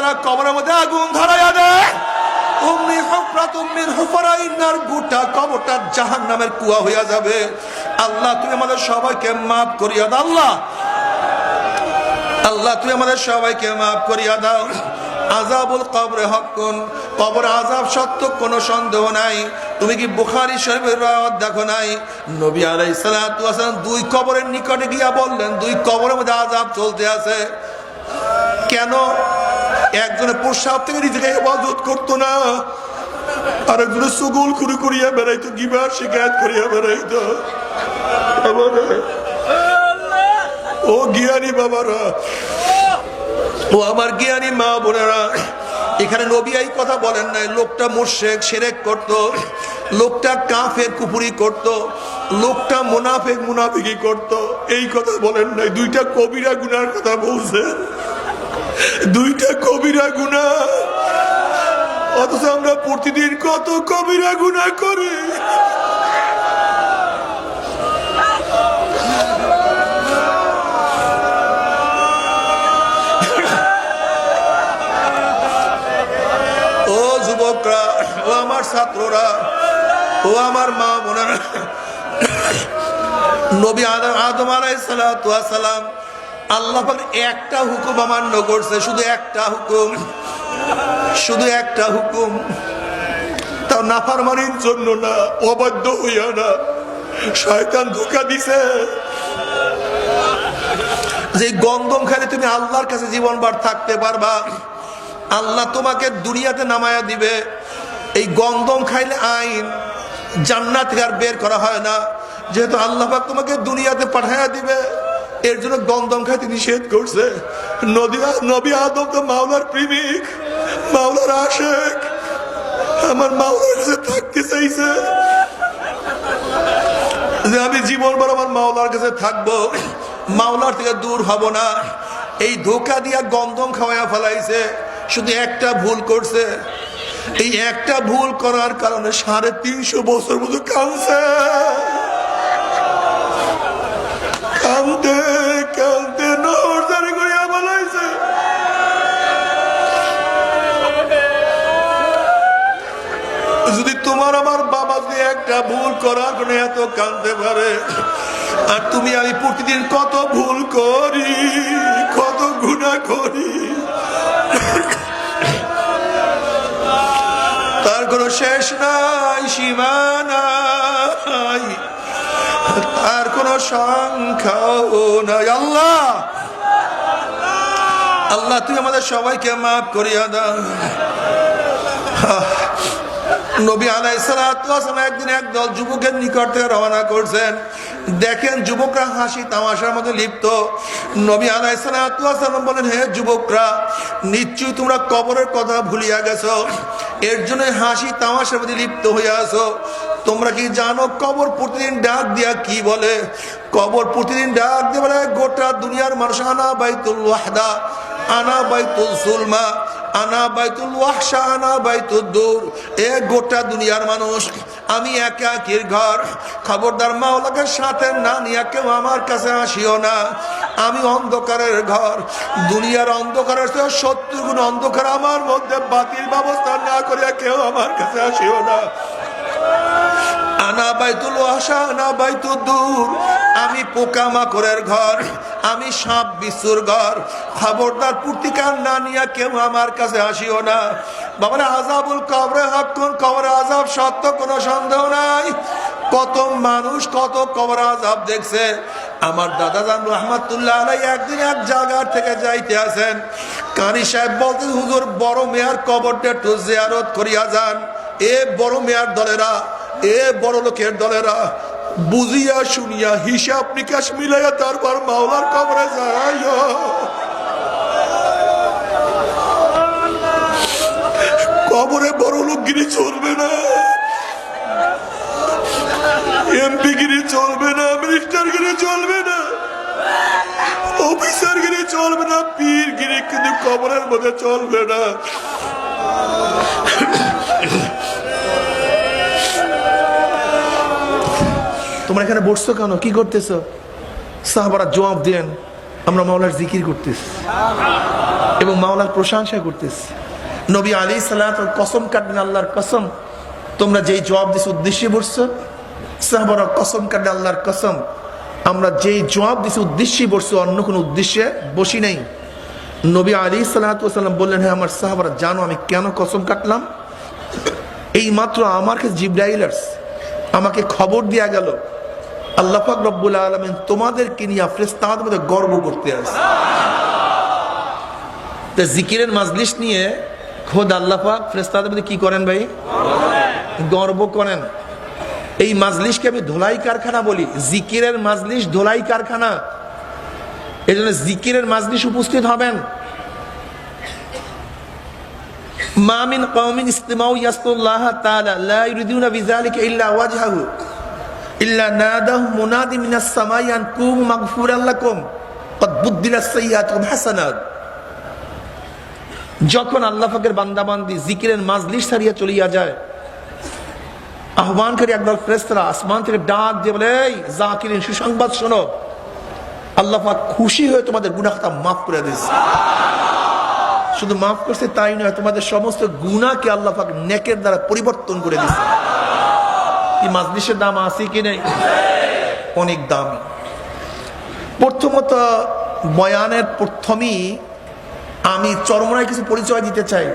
তাআলা কবরের মধ্যে আগুন ধরাইয়া দেয়। উম্মি হুফরাতুম মিন হুফরাইন নার, গোটা কবরটা জাহান্নামের কুয়া হইয়া যাবে। আল্লাহ তুমি আমাদের সবাইকে মাফ করিয়া দাও। আল্লাহ তুমি আমাদের সবাইকে মাফ করিয়া দাও। আযাবুল কবরে হক্কুন, কবর আযাব সত্য, কোনো সন্দেহ নাই। তুমি কি বুখারী শরীফের রাওয়াত দেখো নাই? নবী আলাইহিস সালাতু ওয়াস সালাম দুই কবরের নিকটে গিয়া বললেন দুই কবরের মধ্যে আযাব চলতে আছে। কেন? একজনে প্রস্রাব থেকে নিজেকে হেফাজত করতো না, আরেকজনে সুগুল করিয়া বেড়াইতো, গিবত শিকায়ত করিয়া বেড়াইতো। ও জ্ঞানী বাবারা, ও আমার জ্ঞানী মা বোনেরা, এখানে নবী এই কথা বলেন নাই লোকটা মুশরিক শিরক করত, লোকটা কাফের কুফরি করত, লোকটা মুনাফিক মুনাফিকি করত, এই কথা বলেন নাই। দুইটা কবিরা গুনার কথা বলছে, দুইটা কবিরা গুনাহ। অথচ আমরা প্রতিদিন কত কবিরা গুনাহ করি। ও যুবকরা, ও আমার ছাত্ররা, ও আমার মা বোনেরা, নবী আদম আলাইহিস সালাতু ওয়াস সালাম আল্লাহ পাক একটা হুকুম অমান্য করছে, শুধু একটা হুকুম, শুধু একটা হুকুম। তাও নাফরমানির জন্য না, অবাধ্য হইয়া না। শয়তান ধোঁকা দিছে যে গন্ধম খাইলে তুমি আল্লাহর কাছে জীবনভর থাকতে পারবা। আল্লাহ তোমাকে দুনিয়াতে নামায়া দিবে। এই গন্ধম খাইলে আইন জান্নাত থেকে আর বের করা হয় না, যেহেতু আল্লাহ পাক তোমাকে দুনিয়াতে পাঠায়া দিবে, এর জন্য গন্ধম খাইতে নিষেধ করছে। নবী আদম তো মাওলার প্রেমিক, মাওলার আশিক, আমার মাওলার কাছে থাকতে চাইছে যে আমি জীবনভর আমার মাওলার কাছে থাকবো, মাওলার থেকে দূর হব না। এই ধোঁকা দিয়া গন্ধম খাওয়া ফেলাইছে, শুধু একটা ভুল করছে। এই একটা ভুল করার কারণে 350 বছর মতো কাঁদছে, কাঁদতে কাঁদতে নড়াচড়া করিয়া বলাইছে। যদি তোমার আমার বাবা যদি একটা ভুল করার কারণে এত কাঁদতে পারে, আর তুমি আমি প্রতিদিন কত ভুল করি, কত গুনাহ করি, তার কোনো শেষ নাই, সীমা নাই, তার কোনো সংখ্যাও নাই। আল্লাহ আল্লাহ তুমি আমাদের সবাইকে মাফ করিয়া দাও। নবী আলাইহিস সালাতু ওয়াস সালাম একদিন একদল যুবকের নিকট থেকে রওনা করছেন। দেখেন যুবকরা হাসি তামাশার মধ্যে লিপ্ত। নবী আলাইহিস সালাতু ওয়াস সালাম বলেন, হে যুবকরা, নিশ্চয়ই তোমরা কবরের কথা ভুলিয়া গেছো, এর জন্য হাসি তামাশার মধ্যে লিপ্ত হইয়া আছো। তোমরা কি জানো কবর প্রতিদিন ডাক দিয়া কি বলে? কবর প্রতিদিন ডাক দিয়ে বলে, গোটা দুনিয়ার মানুষ আনা বাইতুল ওয়াহদা, আনা বাইতুল সুলমা, আনা বাইতুল ওয়াহশা, আনা বাইতুদ দূর। এ গোটা দুনিয়ার মানুষ, আমি একাকির ঘর। খবরদার মাওলাকে সাথে না নিয়ে কেউ আমার কাছে আসিও না। আমি অন্ধকারের ঘর, দুনিয়ার অন্ধকারের 70 গুণ অন্ধকার আমার মধ্যে, বাতিল ব্যবস্থা না করিয়া কেউ আমার কাছে আসিও না। আনা বাইতুল ওয়াহশা, আনা বাইতুদ দূর। আমি পোকামাকড়ের ঘর, আমি সাপ বিচ্ছুর ঘর। খবরদার প্রতিকার না নিয়ে কেউ আমার কাছে আসিও না। বাবারে, আযাবুল কবরে হাক্কুন, কবরে আযাব সত্য, কোনো সন্দেহ নাই। কত মানুষ কত কবর আযাব দেখছে। আমার দাদা জান রাহমাতুল্লাহ আলাইহি একদিন এক জায়গা থেকে যাইতে আছেন, কারি সাহেব বলতেন, হুজুর বড় মেয়ার কবরটা একটু জিয়ারত করিয়া যান। এ বড় মেয়ার দলেরা, এ বড় লোকের দলেরা বুঝিয়া শুনিয়া হিসাব নিকাশ মিলাইয়া তারপর মাওলার কবরে যায়। কবরে বড় লোকগিরি চলবে না, এমপি গিরি চলবে না, মিনিস্টার গিরি চলবে না, অফিসার গিরি চলবে না, পীর গিরি কিন্তু কবরের মধ্যে চলবে না। তোমরা এখানে বসছো কেন? কি করতেছো? সাহাবারা জবাব দেন, আমরা মাওলার জিকির করতেছি এবং মাওলার প্রশংসা করতেছি। নবী আলাইহিস সালাতু কসম কাটলেন, আল্লাহর কসম, তোমরা যেই জবাব দিছ উদ্দেশ্যে বসছো। সাহাবারা কসম কাটলেন, আল্লাহর কসম, আমরা যেই জবাব দিছি উদ্দেশ্যে বসছো, অন্য কোনো উদ্দেশ্যে বসি নাই। নবী আলাইহিস সালাতু ওয়াসাল্লাম বললেন, হ্যাঁ আমার সাহাবারা জানো আমি কেন কসম কাটলাম? এই মাত্র আমার কাছে জিবরাইল আসছে, আমাকে খবর দেয়া গেল আল্লাহ পাক রব্বুল আলামিন তোমাদেরকে নিয়ে ফেরেশতাদের মধ্যে গর্ব করতে আসছে। তো জিকিরের মাজলিস নিয়ে খোদ আল্লাহ পাক ফেরেশতাদের মধ্যে কি করেন ভাই? গর্ব করেন। এই মাজলিসকে আমি ধোলাই কারখানা বলি, জিকিরের মাজলিস ধোলাই কারখানা। এই জন্য জিকিরের মাজলিস উপস্থিত হবেন। মা মিন কওমিন ইসতামাউ ইয়াসকুল্লাহ তাআলা লা ইউরিদুনা বিযালিকা ইল্লা ওয়াজহাহু ইল্লা নাদাহু মুনাদি মিনাস সামাই আন কুমু মাগফুরান লাকুম ক্বাদ বুদ্দিলাস সাইয়্যাতুকুম হাসানাত। যখন আল্লাহ পাকের বান্দাবান্দি জিকিরের মাজলিস ছাড়িয়া চলিয়া যায়, আহ্বানকারী একদল ফেরেশতারা আসমান থেকে ডাক দিয়ে বলে, এই জাকিরিন সুসংবাদ শোনো, আল্লাহ পাক খুশি হয়ে তোমাদের গুনাহ খাতা মাফ করে দিয়েছে। শুধু মাফ করছে তাই নয়, তোমাদের সমস্ত গুনাহকে আল্লাহ পাক নেকের দ্বারা পরিবর্তন করে দিয়েছে। এই মাজলিসের দাম আছে কি নেই? অনেক দামি। প্রথমত বয়ানের প্রথমেই আমি চরমনায় কিছু পরিচয় দিতে চাই।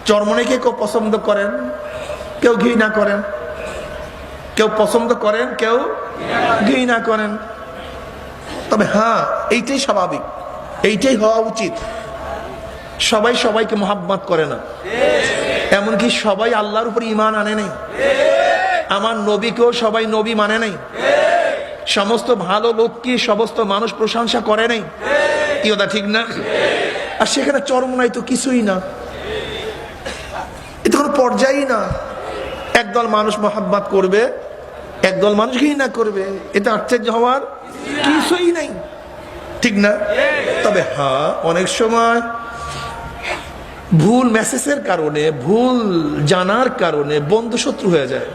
চরমনাইকে কেউ পছন্দ করেন, কেউ ঘৃণা করেন, কেউ পছন্দ করেন, কেউ ঘৃণা করেন। তবে হ্যাঁ, এইটাই স্বাভাবিক, এইটাই হওয়া উচিত। সবাই সবাইকে মোহাব্বত করে না, এমনকি সবাই আল্লাহর উপর ঈমান আনে নাই। আমার নবীকেও সবাই নবী মানে নাই। সমস্ত ভালো লোককে সমস্ত মানুষ প্রশংসা করে নাই। কি কথা ঠিক না? আর সেখানে চরমনাই তো কিছুই না, এটা কোনো পর্যায়ই না। একদল মানুষ মোহাব্বত করবে, একদল মানুষ ঘৃণা করবে, এটা আশ্চর্য হওয়ার কিছুই নাই, ঠিক না? তবে হ্যাঁ, অনেক সময় ভুল মেসেজের কারণে, ভুল জানার কারণে বন্ধু শত্রু হয়ে যায়,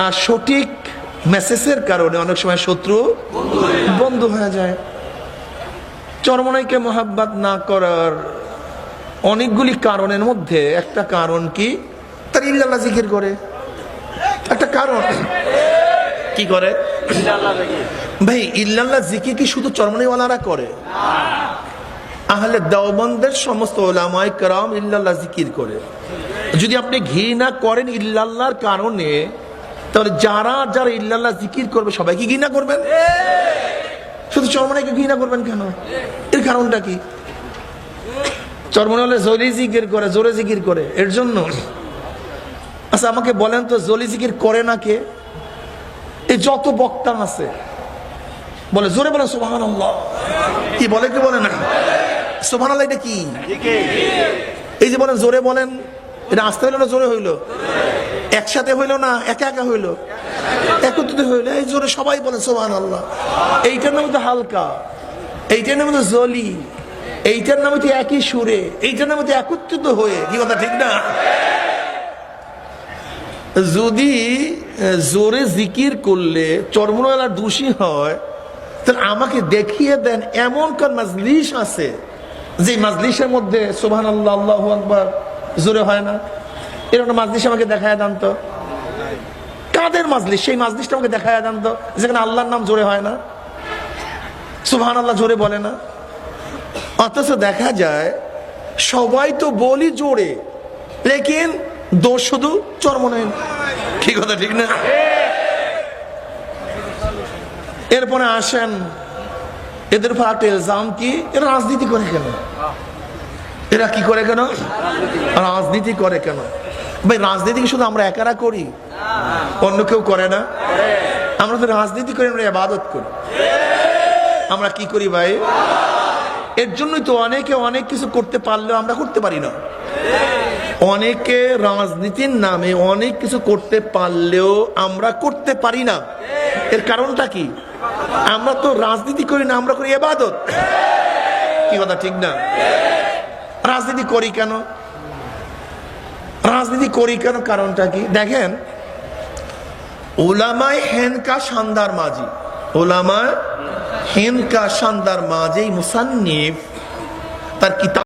আর সঠিক মেসেজের কারণে অনেক সময় শত্রু বন্ধু হয়ে যায়। চরমনাইকে মোহাব্বত না করার অনেকগুলি কারণের মধ্যে একটা কারণ কি, তার ইল্লাল্লাহ জিকির করে। একটা কারণ কি করে ভাই? ইল্লাল্লাহ জিকির কি শুধু চরমনাইওয়ালারা করে? আহলে দেওবন্দের সমস্ত উলামায়ে কেরাম ইল্লাল্লাহ জিকির করে। যদি আপনি ঘৃণা করেন ইল্লাল্লাহর কারণে, তাহলে যারা যারা ইল্লাল্লাহ জিকির করবে সবাইকে ঘৃণা করবেন। শুধু চরমনাইকে ঘৃণা করবেন কেন? এর কারণটা কি? চরমনাই জলি জিকির করে, জোরে জিকির করে, এর জন্য। আচ্ছা আমাকে বলেন তো, জলি জিকির করে না কে? এই যত বক্তা আছে বলে জোরে বলেন সুবহানাল্লাহ, কি বলে কি বলে না? সুবহানাল্লাহ এটা কি? এই যে বলেন জোরে বলেন, এটা আস্তে হইলো না জোরে হইলো? একসাথে হইলো না একা একা হইলো? একত্রিত হইলো। এই জোরে সবাই বলেন সুবহানাল্লাহ। এইটার নাম তো হালকা, এইটার নাম তো জলি, এইটার নাম তো একই সুরে, এইটার নাম তো একত্রিত হয়ে। কি কথা ঠিক না? যদি জোরে জিকির করলে চরমনাইওয়ালা দোষী হয়, তাহলে আমাকে দেখিয়ে দেন এমন কোন মাজলিস আছে যে মাজলিসের মধ্যে সুবহানাল্লাহ আল্লাহু আকবার জোরে হয় না? এরকম মাজলিস আমাকে দেখায় দেন তো। কাদের মাজলিস? সেই মাজলিসটা আমাকে দেখায় দেন তো যেখানে আল্লাহর নাম জোরে হয় না, সুবহানাল্লাহ জোরে বলে না। অথচ দেখা যায় সবাই তো বলি জোরে, লেকিন দোষ শুধু চরমনাই। কি কথা ঠিক না? এরপরে আসেন, এদের উপর একটা ইলজাম কি, এরা রাজনীতি করে কেন? এরা কি করে কেন? রাজনীতি করে কেন? ভাই রাজনীতি কি শুধু আমরা একারা করি? অন্য কেউ করে না? আমরা তো রাজনীতি করি, আমরা ইবাদত করি। আমরা কি করি ভাই? এর জন্যই তো অনেকে অনেক কিছু করতে পারলেও আমরা করতে পারি না। অনেকে রাজনীতির নামে অনেক কিছু করতে পারলেও আমরা করতে পারি না। এর কারণটা কি? আমরা তো রাজনীতি করি না, আমরা করি ইবাদত। কি কথা ঠিক না? রাজনীতি করি কেন? রাজনীতি করি কেন? কারণটা কি? দেখেন, উলামায়ে হেনকা শানদার মাঝি, উলামায়ে ইনকা শানদার মাঝেই মুসান্নিফ তার কিতাব